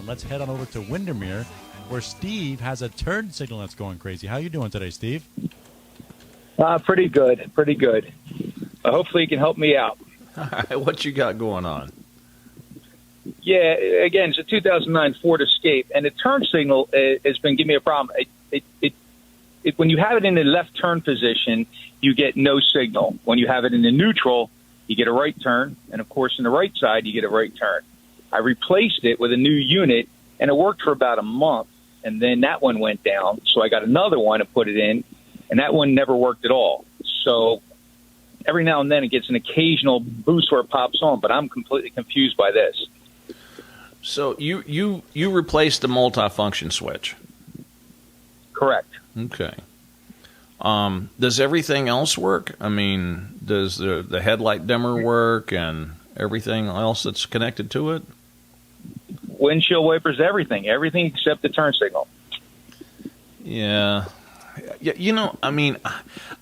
and let's head on over to Windermere, where Steve has a turn signal that's going crazy. How you doing today, Steve? Pretty good. Hopefully you can help me out. All right, what you got going on? Yeah, again, it's a 2009 Ford Escape, and the turn signal has been giving me a problem. When you have it in the left turn position, you get no signal. When you have it in the neutral, you get a right turn, and of course, in the right side, you get a right turn. I replaced it with a new unit, and it worked for about a month, and then that one went down, so I got another one and put it in, and that one never worked at all. So every now and then it gets an occasional boost where it pops on, but I'm completely confused by this. So you replaced the multifunction switch? Correct. Okay. Does everything else work? I mean, does the headlight dimmer work and everything else that's connected to it? Windshield wipers, everything except the turn signal. Yeah. You know, I mean,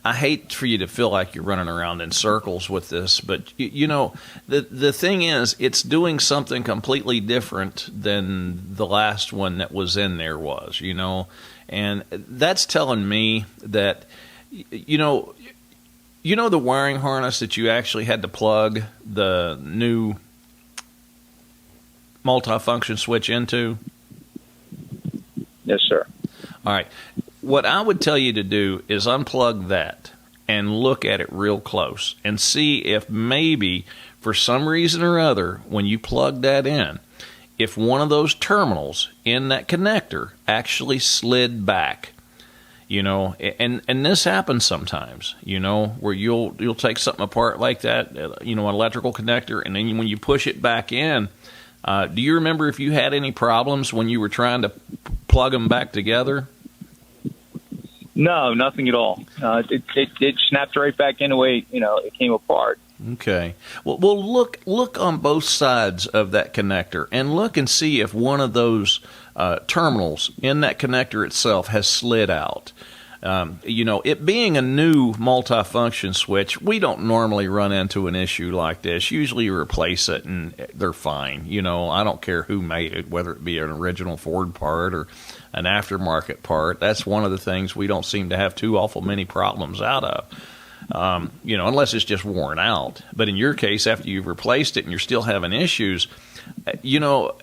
I hate for you to feel like you're running around in circles with this, but, you know, the thing is, it's doing something completely different than the last one that was in there was, you know, and that's telling me that, you know the wiring harness that you actually had to plug the new multifunction switch into? Yes, sir. All right. What I would tell you to do is unplug that and look at it real close and see if maybe for some reason or other, when you plug that in, if one of those terminals in that connector actually slid back. You know, and this happens sometimes, you know, where you'll take something apart like that, you know, an electrical connector, and then when you push it back in, do you remember if you had any problems when you were trying to plug them back together? No, nothing at all. It snapped right back in the way, you know, it came apart. Okay. Well, look on both sides of that connector and look and see if one of those terminals in that connector itself has slid out. You know, it being a new multifunction switch, we don't normally run into an issue like this. Usually you replace it and they're fine. You know, I don't care who made it, whether it be an original Ford part or an aftermarket part. That's one of the things we don't seem to have too awful many problems out of. You know, unless it's just worn out. But in your case, after you've replaced it and you're still having issues, you know,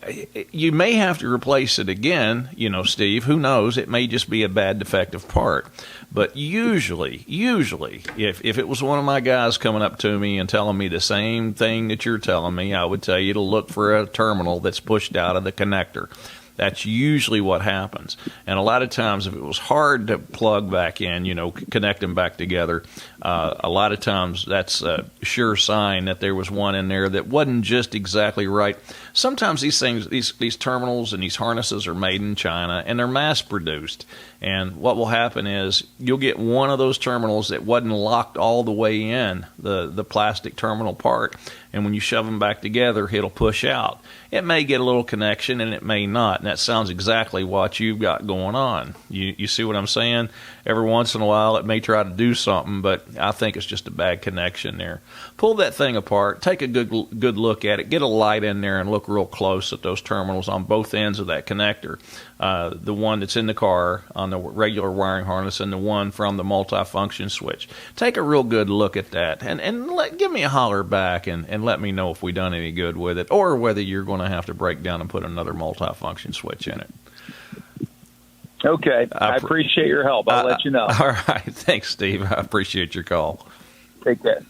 you may have to replace it again, you know, Steve. Who knows? It may just be a bad defective part. But usually, if it was one of my guys coming up to me and telling me the same thing that you're telling me, I would tell you to look for a terminal that's pushed out of the connector. That's usually what happens. And a lot of times if it was hard to plug back in, you know, connect them back together, a lot of times that's a sure sign that there was one in there that wasn't just exactly right. Sometimes these things, these terminals and these harnesses are made in China and they're mass produced. And what will happen is you'll get one of those terminals that wasn't locked all the way in, the plastic terminal part. And when you shove them back together, it'll push out. It may get a little connection and it may not. And that sounds exactly what you've got going on. You see what I'm saying? Every once in a while it may try to do something, but I think it's just a bad connection there. Pull that thing apart, take a good look at it, get a light in there and look real close at those terminals on both ends of that connector. The one that's in the car on the regular wiring harness and the one from the multifunction switch. Take a real good look at that and give me a holler back and let me know if we done any good with it or whether you're going to have to break down and put another multifunction switch in it. Okay. I appreciate your help. I'll let you know. All right. Thanks, Steve. I appreciate your call. Take care.